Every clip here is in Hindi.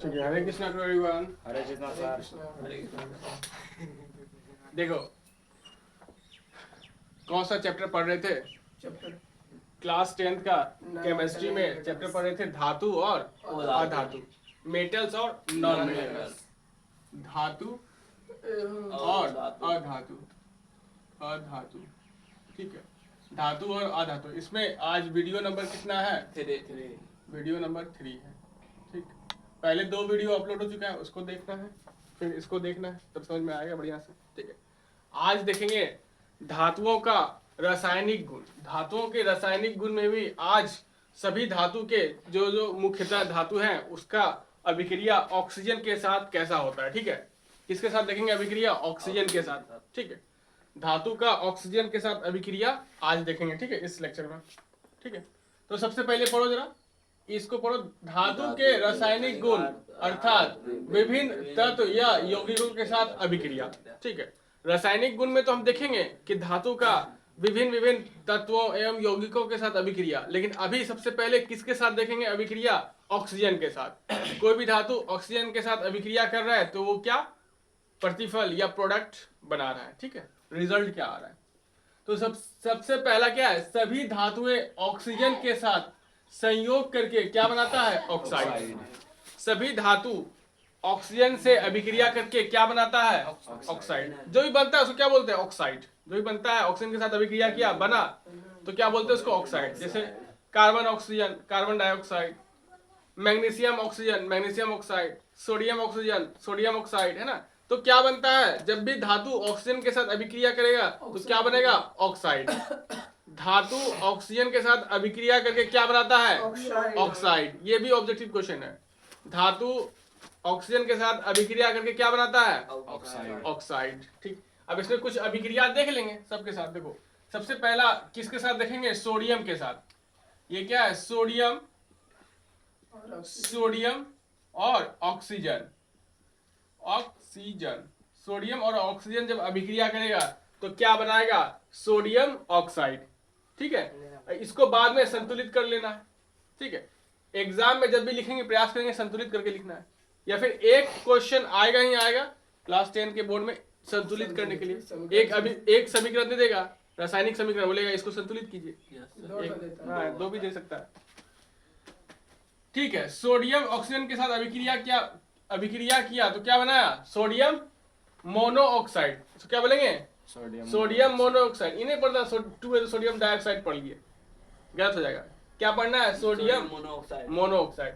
ठीक है, Hare Krishna to everyone. Hare Krishna sir. देखो कौन सा चैप्टर पढ़ रहे थे? चैप्टर क्लास 10th का केमिस्ट्री में चैप्टर पढ़ रहे थे धातु और अधातु, मेटल्स और नॉन मेटल्स, धातु और अधातु, अधातु। ठीक है, धातु और अधातु। इसमें आज वीडियो नंबर कितना है? 3। वीडियो नंबर 3 है। ठीक, पहले 2 वीडियो अपलोड हो चुका है, उसको देखना है, फिर इसको देखना है, तब समझ में आएगा बढ़िया से। ठीक है, आज देखेंगे धातुओं का रासायनिक गुण। धातुओं के रासायनिक गुण में भी आज सभी धातु के जो मुख्यतः धातु हैं उसका अभिक्रिया ऑक्सीजन के साथ कैसा होता है। ठीक है, किसके साथ देखेंगे अभिक्रिया? ऑक्सीजन के साथ। ठीक है, धातु का ऑक्सीजन के साथ अभिक्रिया आज देखेंगे। ठीक है, इस लेक्चर में। ठीक है, तो सबसे पहले पढ़ो जरा, इसको पढ़ो। धातु के रासायनिक गुण अर्थात विभिन्न तत्व या यौगिकों के साथ अभिक्रिया। ठीक है, रासायनिक गुण में तो हम देखेंगे कि धातु का विभिन्न तत्वों एवं यौगिकों के साथ अभिक्रिया, लेकिन अभी सबसे पहले किसके साथ देखेंगे अभिक्रिया? ऑक्सीजन के साथ। कोई भी धातु ऑक्सीजन के साथ अभिक्रिया कर रहा है तो वो क्या प्रतिफल या प्रोडक्ट बना रहा है। ठीक है, रिजल्ट क्या आ रहा है? तो सबसे पहला क्या है? सभी धातुएं ऑक्सीजन के साथ संयोग करके क्या बनाता है? ऑक्साइड। सभी धातु ऑक्सीजन से अभिक्रिया करके क्या बनाता है? ऑक्साइड। जो भी बनता है उसको क्या बोलते हैं? ऑक्साइड। जो भी बनता है ऑक्सीजन के साथ अभिक्रिया किया बना तो क्या बोलते हैं उसको? ऑक्साइड। जैसे carbon oxygen, carbon dioxide, magnesium oxygen, magnesium oxide, sodium oxygen, sodium oxide, है ना। तो क्या बनता है? जब भी धातु ऑक्सीजन के साथ अभिक्रिया करेगा तो क्या बनेगा? ऑक्साइड। धातु ऑक्सीजन के साथ अभिक्रिया करके क्या बनाता है? ऑक्साइड। ये भी ऑब्जेक्टिव क्वेश्चन है। धातु ऑक्सीजन के साथ अभिक्रिया करके क्या बनाता है? ऑक्साइड। ऑक्साइड। ठीक, अब इसमें कुछ अभिक्रिया देख लेंगे सबके साथ। देखो सबसे पहला किसके साथ देखेंगे? सोडियम के साथ। ये क्या है? सोडियम, सोडियम और ऑक्सीजन। ऑक्सीजन, सोडियम और ऑक्सीजन जब अभिक्रिया करेगा तो क्या बनाएगा? Sodium oxide. ठीक है, इसको बाद में संतुलित कर लेना है। ठीक है, एग्जाम में जब भी लिखेंगे प्रयास करेंगे संतुलित करके लिखना है, या फिर एक क्वेश्चन आएगा ही आएगा क्लास 10 के बोर्ड में संतुलित करने के लिए। एक समीकरण दे देगा, रासायनिक समीकरण, बोलेगा इसको संतुलित कीजिए। हाँ, 2 भी दे सकता है। ठीक है, सोडियम ऑक्सीजन के साथ अभिक्रिया किया तो क्या बनाया? Sodium monoxide. तो क्या बोलेंगे? Sodium monoxide. इन्हें पढ़ना, सोडियम डाइऑक्साइड पढ़ लिए, गलत हो जाएगा। क्या पढ़ना है? Sodium monoxide.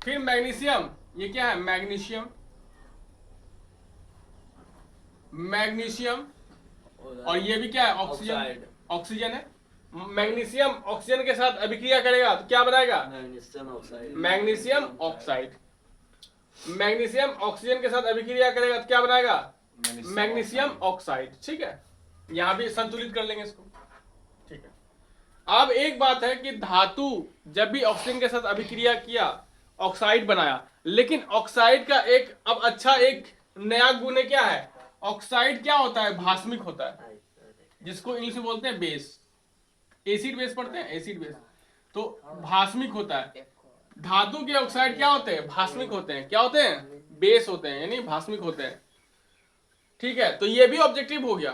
फिर मैग्नीशियम, ये क्या है? मैग्नीशियम, मैग्नीशियम, और ये भी क्या है? ऑक्सीजन, ऑक्सीजन है। मैग्नीशियम ऑक्सीजन के साथ अभिक्रिया करेगा तो क्या बनाएगा? Magnesium oxide. मैग्नीशियम ऑक्सीजन के साथ अभिक्रिया करेगा तो क्या बनाएगा? Magnesium oxide. ठीक है, यहां भी संतुलित कर लेंगे इसको। ठीक है, अब एक बात है कि धातु जब भी ऑक्सीजन के साथ अभिक्रिया किया ऑक्साइड बनाया, लेकिन ऑक्साइड का एक नया गुण है। क्या है? ऑक्साइड क्या होता है? भास्मिक होता है, जिसको इंग्लिश में बोलते हैं बेस। एसिड बेस पढ़ते हैं, एसिड बेस, तो भास्मिक होता है। धातु के ऑक्साइड क्या होते हैं? भास्मिक होते हैं। क्या होते हैं? बेस होते हैं, यानी भास्मिक होते हैं। ठीक है, तो ये भी ऑब्जेक्टिव हो गया।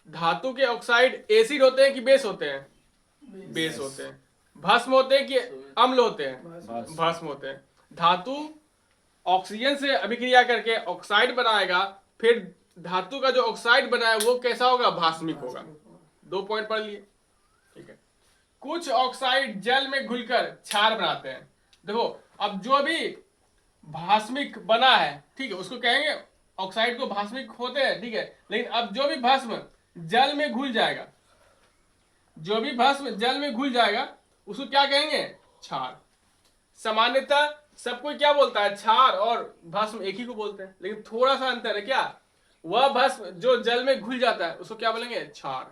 धातु के ऑक्साइड एसिड होते हैं कि बेस होते हैं? बेस होते हैं। भस्म होते हैं कि अम्ल होते हैं? भस्म होते हैं। धातु ऑक्सीजन से अभिक्रिया करके ऑक्साइड बनाएगा, फिर धातु का जो ऑक्साइड बनाया वो कैसा होगा? भास्मिक होगा। 2 पॉइंट पढ़ लिए। ठीक है, कुछ ऑक्साइड जल में घुलकर क्षार बनाते हैं। देखो, अब जो भी भास्मिक बना है, ठीक है, उसको कहेंगे ऑक्साइड को भास्मिक होते हैं। ठीक है, लेकिन अब जो भी भस्म जल में घुल जाएगा, जो भी भस्म जल में घुल जाएगा उसको क्या कहेंगे? क्षार। सामान्यतः सबको क्या बोलता है? क्षार और भस्म एक ही को बोलते हैं, लेकिन थोड़ा सा अंतर है। क्या? वह भस्म जो जल में घुल जाता है उसको क्या बोलेंगे? क्षार।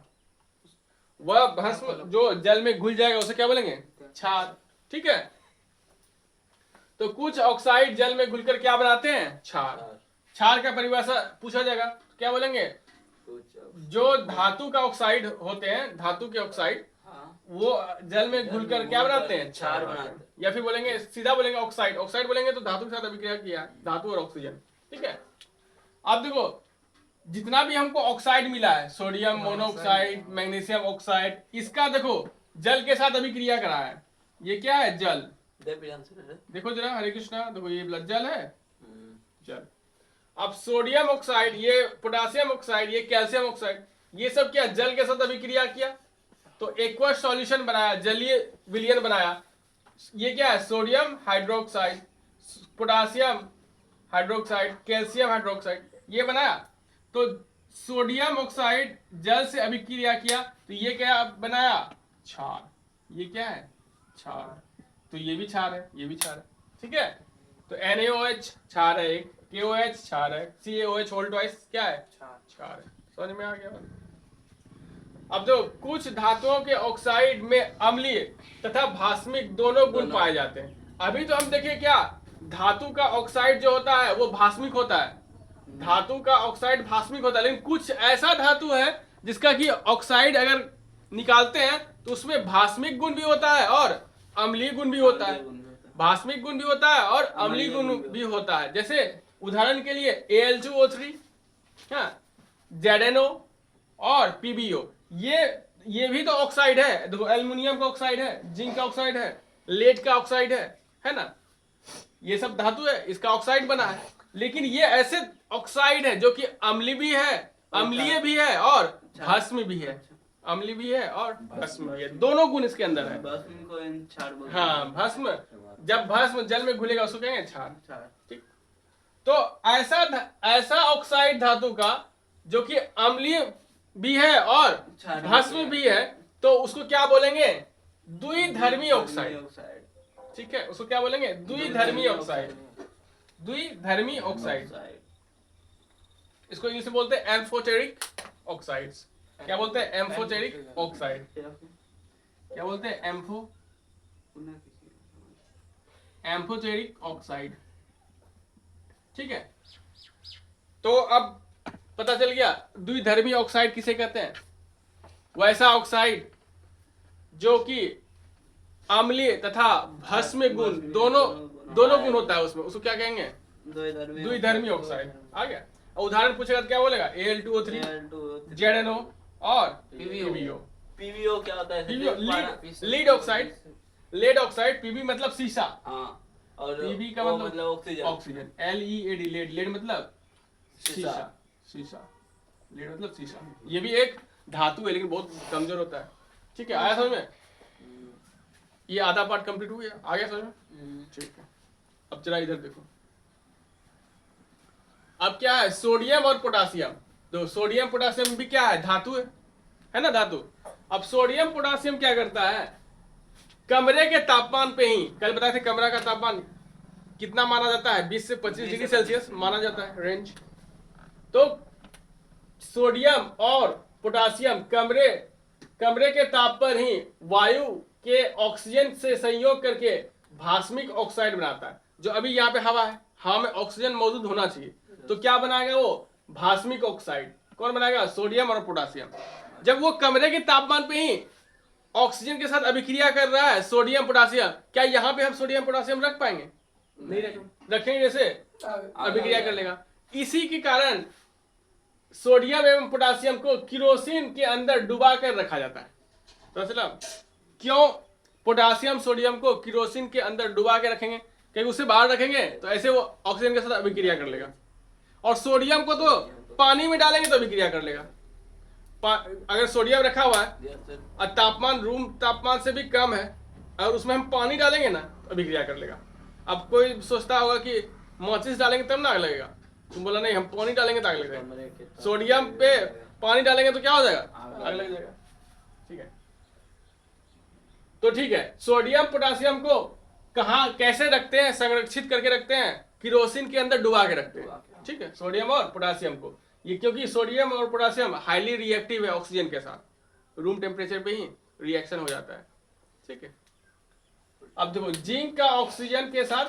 वह भस्म जो जल में घुल जाएगा उसे क्या बोलेंगे? क्षार। ठीक है, तो कुछ ऑक्साइड जल में घुलकर क्या बनाते हैं? क्षार। क्षार का परिभाषा पूछा जाएगा, क्या बोलेंगे? जो धातु का ऑक्साइड होते हैं, धातु के ऑक्साइड, वो जल में घुलकर क्या बनाते हैं, क्षार बनाते हैं। या फिर बोलेंगे, सीधा बोलेंगे ऑक्साइड, ऑक्साइड बोलेंगे तो धातु के साथ अभिक्रिया किया, धातु और ऑक्सीजन। ठीक है, अब देखो जितना भी हमको ऑक्साइड मिला है, सोडियम मोनोऑक्साइड, मैग्नीशियम ऑक्साइड, इसका देखो जल के साथ अभिक्रिया करा है। ये क्या है, जल। देखो जरा, हरे कृष्णा, देखो ये जल है, जल। अब सोडियम ऑक्साइड, ये पोटासियम ऑक्साइड, ये कैल्शियम ऑक्साइड, ये सब क्या जल के साथ अभिक्रिया किया तो एक्वस सॉल्यूशन बनाया, जलीय विलयन बनाया। ये क्या है, sodium hydroxide, potassium hydroxide, calcium hydroxide, ये बनाया। तो सोडियम ऑक्साइड जल से अभिक्रिया किया तो ये क्या बनाया, क्षार। ये क्या है, क्षार। तो ये भी क्षार है, ये भी क्षार है। ठीक है, तो NaOH क्षार है एक, KOH क्षार है, CaOH होल ट्वाइस क्या है, क्षार है। समझ में आ गया। अब जो कुछ धातुओं के ऑक्साइड में अम्लीय तथा भास्मिक दोनों गुण पाए जाते हैं। अभी तो हम देखें क्या, धातु का ऑक्साइड जो होता है वो भास्मिक होता है, धातु का ऑक्साइड भास्मिक होता है। लेकिन कुछ ऐसा धातु है जिसका कि ऑक्साइड अगर निकालते हैं तो उसमें भास्मिक गुण भी होता है और अम्लीय गुण भी होता है, भास्मिक गुण भी होता है और अम्लीय गुण भी होता है। जैसे उदाहरण के लिए Al2O3, ZNO और PbO, ये भी तो ऑक्साइड है। देखो एल्युमिनियम का ऑक्साइड है, जिंक का ऑक्साइड है, लेड का ऑक्साइड है ना, ये सब धातु है, इसका ऑक्साइड बना है। लेकिन ये ऐसे ऑक्साइड है जो कि अम्लीय भी है, अम्लीय भी है और भस्म भी है, अम्लीय भी है और भस्म भी है, दोनों गुण इसके अंदर है। हाँ, भस्म, जब भस्म जल में घुलेगा उसको कहेंगे क्षार। ठीक, तो ऐसा ऑक्साइड धातु का जो कि अम्लीय भी है और भस्म भी है तो उसको क्या बोलेंगे, द्विधर्मी ऑक्साइड। ठीक है, उसको क्या बोलेंगे, द्विधर्मी ऑक्साइड, द्विधर्मी ऑक्साइड। इसको इंग्लिश में बोलते हैं एम्फोटेरिक ऑक्साइड्स। क्या बोलते हैं, एम्फोटेरिक ऑक्साइड। क्या बोलते हैं, एम्फोटेरिक ऑक्साइड। ठीक है, तो अब पता चल गया द्विधर्मी ऑक्साइड किसे कहते हैं। वैसा ऑक्साइड जो कि अम्लीय तथा भस्म गुण दोनों गुण होता है उसमें, उसको क्या कहेंगे, द्विधर्मी ऑक्साइड। आ गया। उदाहरण पूछेगा तो क्या बोलेगा, Al2O3, ZNO और PbO क्या होता है, lead oxide, lead oxide. Pb मतलब शीशा, और Pb का मतलब ऑक्सीजन, LEAD, लेड मतलब शीशा, लेड मतलब शीशा। ये भी एक धातु है लेकिन बहुत कमजोर होता है। ठीक है, आया समझ में, ये आधा पार्ट कंप्लीट हो गया, आ गया समझ में। ठीक है, अब चला इधर देखो, अब क्या है, सोडियम और पोटासियम। तो सोडियम पोटासियम भी क्या है, धातु है ना, धातु। अब सोडियम पोटासियम क्या करता है, कमरे के तापमान पे ही, कल बताए थे कमरा का तापमान कितना माना जाता है, 20 से 25 डिग्री सेल्सियस माना जाता है रेंज। तो सोडियम और पोटासियम कमरे के ताप पर ही वायु के ऑक्सीजन से संयोग करके भास्मिक ऑक्साइड बनाता है। जो अभी यहाँ पे हवा है, हवा में ऑक्सीजन मौजूद होना चाहिए, तो क्या बनाएगा वो, भास्मिक ऑक्साइड। कौन बनाएगा, सोडियम और पोटासियम। जब वो कमरे के तापमान पे ही ऑक्सीजन के साथ अभिक्रिया कर रहा है सोडियम पोटासियम, क्या यहाँ पे हम सोडियम पोटासियम रख पाएंगे, नहीं रखेंगे, जैसे अभिक्रिया कर लेगा। इसी के कारण सोडियम एवं पोटासियम को किरोसिन के अंदर डुबा कर रखा जाता है। तो मतलब क्यों पोटासियम सोडियम को किरोसिन के अंदर डुबा के रखेंगे, क्योंकि उसे बाहर रखेंगे तो ऐसे वो ऑक्सीजन के साथ अभिक्रिया कर लेगा। और सोडियम को तो पानी में डालेंगे तो अभिक्रिया कर लेगा। अगर सोडियम रखा हुआ है और तापमान रूम तापमान से भी कम है और उसमें हम पानी डालेंगे ना तो अभिक्रिया कर लेगा। अब कोई सोचता होगा कि माचिस डालेंगे तब ना आग लगेगा, तुम बोला नहीं हम पानी डालेंगे तो आग लगेगा। सोडियम पे पानी डालेंगे तो क्या हो जाएगा, आग लग जाएगा। ठीक है, तो ठीक है, सोडियम पोटासियम को कहाँ कैसे रखते हैं, संरक्षित करके रखते हैं, किरोसिन के अंदर डुबा के रखते हैं। ठीक है, सोडियम और पोटासियम को, ये क्योंकि सोडियम और पोटासियम हाईली रिएक्टिव है ऑक्सीजन के साथ, रूम टेम्परेचर पे ही रिएक्शन हो जाता है। ठीक है, अब देखो जिंक का ऑक्सीजन के साथ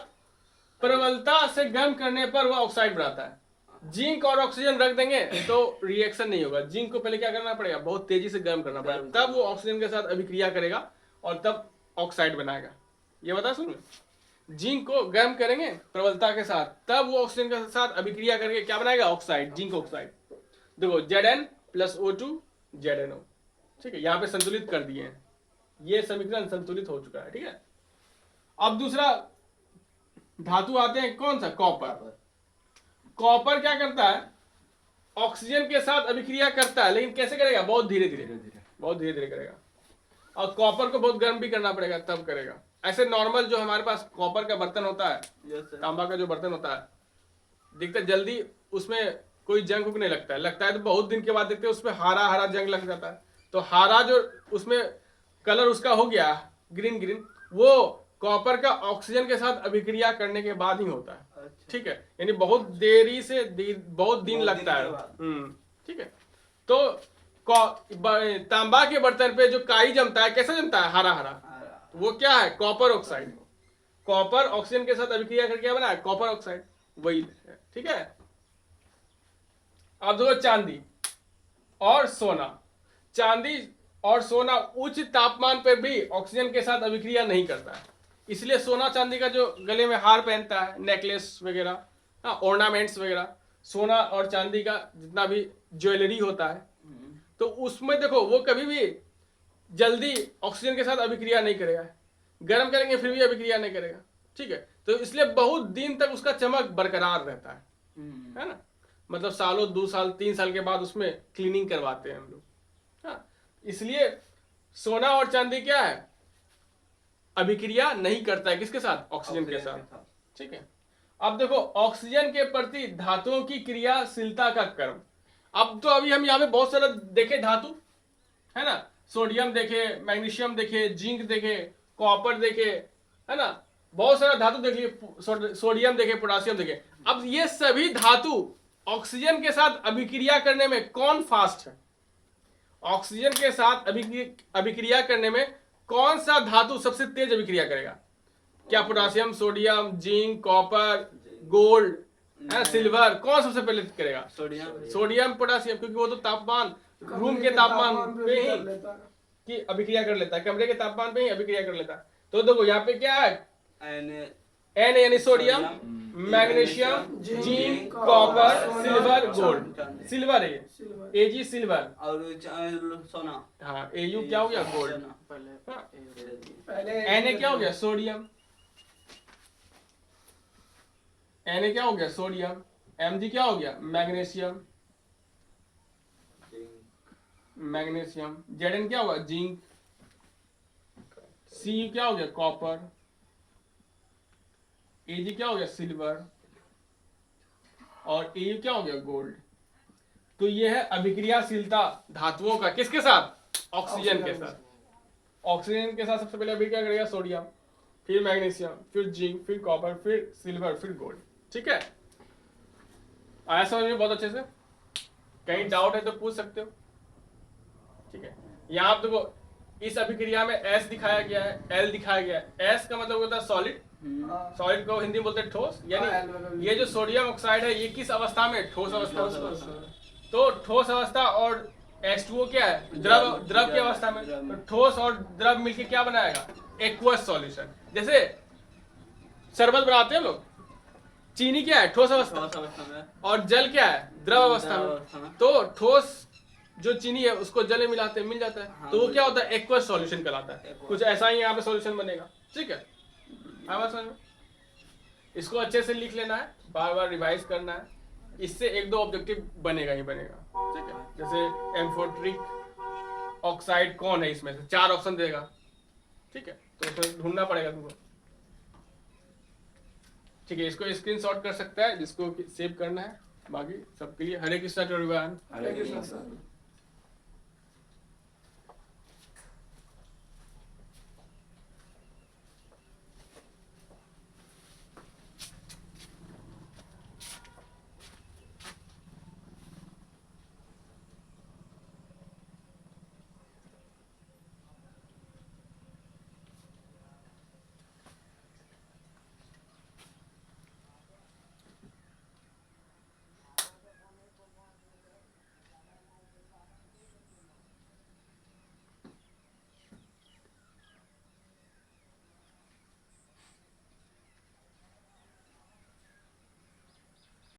प्रबलता से गर्म करने पर वह ऑक्साइड बनाता है। जिंक और ऑक्सीजन रख देंगे तो रिएक्शन नहीं होगा। जिंक को पहले क्या करना पड़ेगा, बहुत तेजी से गर्म करना पड़ेगा, तब वो ऑक्सीजन के साथ अभिक्रिया करेगा और तब ऑक्साइड बनाएगा। ये बता सुन, जिंक को गर्म करेंगे प्रबलता के साथ, तब वो ऑक्सीजन के साथ अभिक्रिया करके क्या बनाएगा, ऑक्साइड, जिंक ऑक्साइड। देखो Zn + O2 ZnO, ठीक है, यहाँ पे संतुलित कर दिए हैं, ये समीकरण संतुलित हो चुका है। ठीक है, अब दूसरा धातु आते हैं, कौन सा, कॉपर। कॉपर क्या करता है, ऑक्सीजन के साथ अभिक्रिया करता है, लेकिन कैसे करेगा, बहुत धीरे धीरे, बहुत धीरे धीरे करेगा, और कॉपर को बहुत गर्म भी करना पड़ेगा तब करेगा। ऐसे नॉर्मल जो हमारे पास कॉपर का बर्तन होता है, तांबा का जो बर्तन होता है, दिखता है जल्दी उसमें कोई जंग उग नहीं लगता है तो बहुत दिन के बाद देखते हैं उसमें हरा हरा जंग लग जाता है। तो हरा जो उसमें कलर उसका हो गया ग्रीन ग्रीन, वो कॉपर का ऑक्सीजन के साथ अभिक्रिया करने के बाद ही होता है। ठीक है, यानी बहुत देरी से बहुत दिन लगता है। ठीक है, तो तांबा के बर्तन पे जो काई जमता है, कैसे जमता है, हरा हरा, वो क्या है, कॉपर ऑक्साइड। कॉपर ऑक्सीजन के साथ अभिक्रिया करके क्या बना है, कॉपर ऑक्साइड, वही है। ठीक है, अब देखो चांदी और सोना। चांदी और सोना उच्च तापमान पर भी ऑक्सीजन के साथ अभिक्रिया नहीं करता है, इसलिए सोना चांदी का जो गले में हार पहनता है, नेकलेस वगैरह, ऑर्नामेंट्स वगैरह, सोना और चांदी का जितना भी ज्वेलरी होता है, तो उसमें देखो वो कभी भी जल्दी ऑक्सीजन के साथ अभिक्रिया नहीं करेगा, गर्म करेंगे फिर भी अभिक्रिया नहीं करेगा। ठीक है, तो इसलिए बहुत दिन तक उसका चमक बरकरार रहता है ना, मतलब सालों 2 साल 3 साल के बाद उसमें क्लीनिंग करवाते हैं हम लोग। हाँ, इसलिए सोना और चांदी क्या है, अभिक्रिया नहीं करता है, किसके साथ, ऑक्सीजन के साथ। ठीक है, अब देखो ऑक्सीजन के प्रति धातुओं की क्रियाशीलता का क्रम। अब तो अभी हम यहाँ पे बहुत सारा देखे धातु है ना, सोडियम देखे, मैग्नीशियम देखे, जिंक देखे, कॉपर देखे, है ना, बहुत सारा धातु देख लिए, सोडियम देखे, पोटासियम देखे। अब ये सभी धातु ऑक्सीजन के साथ अभिक्रिया करने में कौन फास्ट है, ऑक्सीजन के साथ अभिक्रिया करने में कौन सा धातु सबसे तेज अभिक्रिया करेगा, क्या potassium, sodium, zinc, copper, gold, है सिल्वर, कौन सबसे पहले करेगा, सोडियम पोटासियम, क्योंकि वो तो तापमान, रूम के तापमान पे ही कि अभिक्रिया कर लेता है, कमरे के तापमान पे ही अभिक्रिया कर लेता है। तो देखो यहाँ पे क्या है, एन यानी sodium, magnesium, zinc, copper, silver, gold. Silver है ये, Ag सिल्वर, और सोना, हाँ Au क्या हो गया, गोल्ड। Na क्या हो गया, सोडियम, Na क्या हो गया, सोडियम, Mg क्या हो गया, मैग्नीशियम, मैग्नीशियम, Zn क्या होगा, जिंक, Cu क्या हो गया, कॉपर, Ag क्या हो गया, सिल्वर, और Au क्या हो गया, गोल्ड। तो ये है अभिक्रियाशीलता धातुओं का, किसके साथ, ऑक्सीजन के साथ। ऑक्सीजन के साथ सबसे पहले अभिक्रिया करेगा सोडियम, फिर मैग्नीशियम, फिर जिंक, फिर कॉपर, फिर सिल्वर, फिर गोल्ड। ठीक है, आया समझ में बहुत अच्छे से, कहीं डाउट है तो पूछ सकते हो। ठीक है, यहाँ आप देखो इस अभिक्रिया में S दिखाया गया है, L दिखाया गया है। S का मतलब होता है सॉलिड, सॉलिड को हिंदी में बोलते हैं ठोस, यानी ये जो सोडियम ऑक्साइड है ये किस अवस्था में, ठोस अवस्था में। तो ठोस अवस्था और H2O क्या है, द्रव की अवस्था में। तो ठोस और द्रव मिलके क्या बनाएगा, एक्वस सॉल्यूशन। जैसे शरबत बनाते हैं लोग, चीनी क्या है, ठोस अवस्था में, और जल क्या है, द्रव अवस्था में। तो ठोस जो चीनी है उसको जल में मिलाते हैं, मिल जाता है, तो वो क्या होता है, एक्वस सॉल्यूशन कहलाता है। कुछ ऐसा ही यहाँ पे सॉल्यूशन बनेगा। ठीक है, समझ में, इसको अच्छे से लिख लेना है, बार बार रिवाइज करना है, इससे 1-2 ऑब्जेक्टिव बनेगा ही बनेगा। ठीक है, जैसे एम्फोटेरिक ऑक्साइड कौन है, इसमें से 4 ऑप्शन देगा। ठीक है, तो इसमें ढूंढना पड़ेगा तुमको। ठीक है, इसको स्क्रीनशॉट कर सकता है जिसको सेव करना है। बाकी सबके लिए हरे कृष्णा एवरीवन। हरे कृष्णा सर।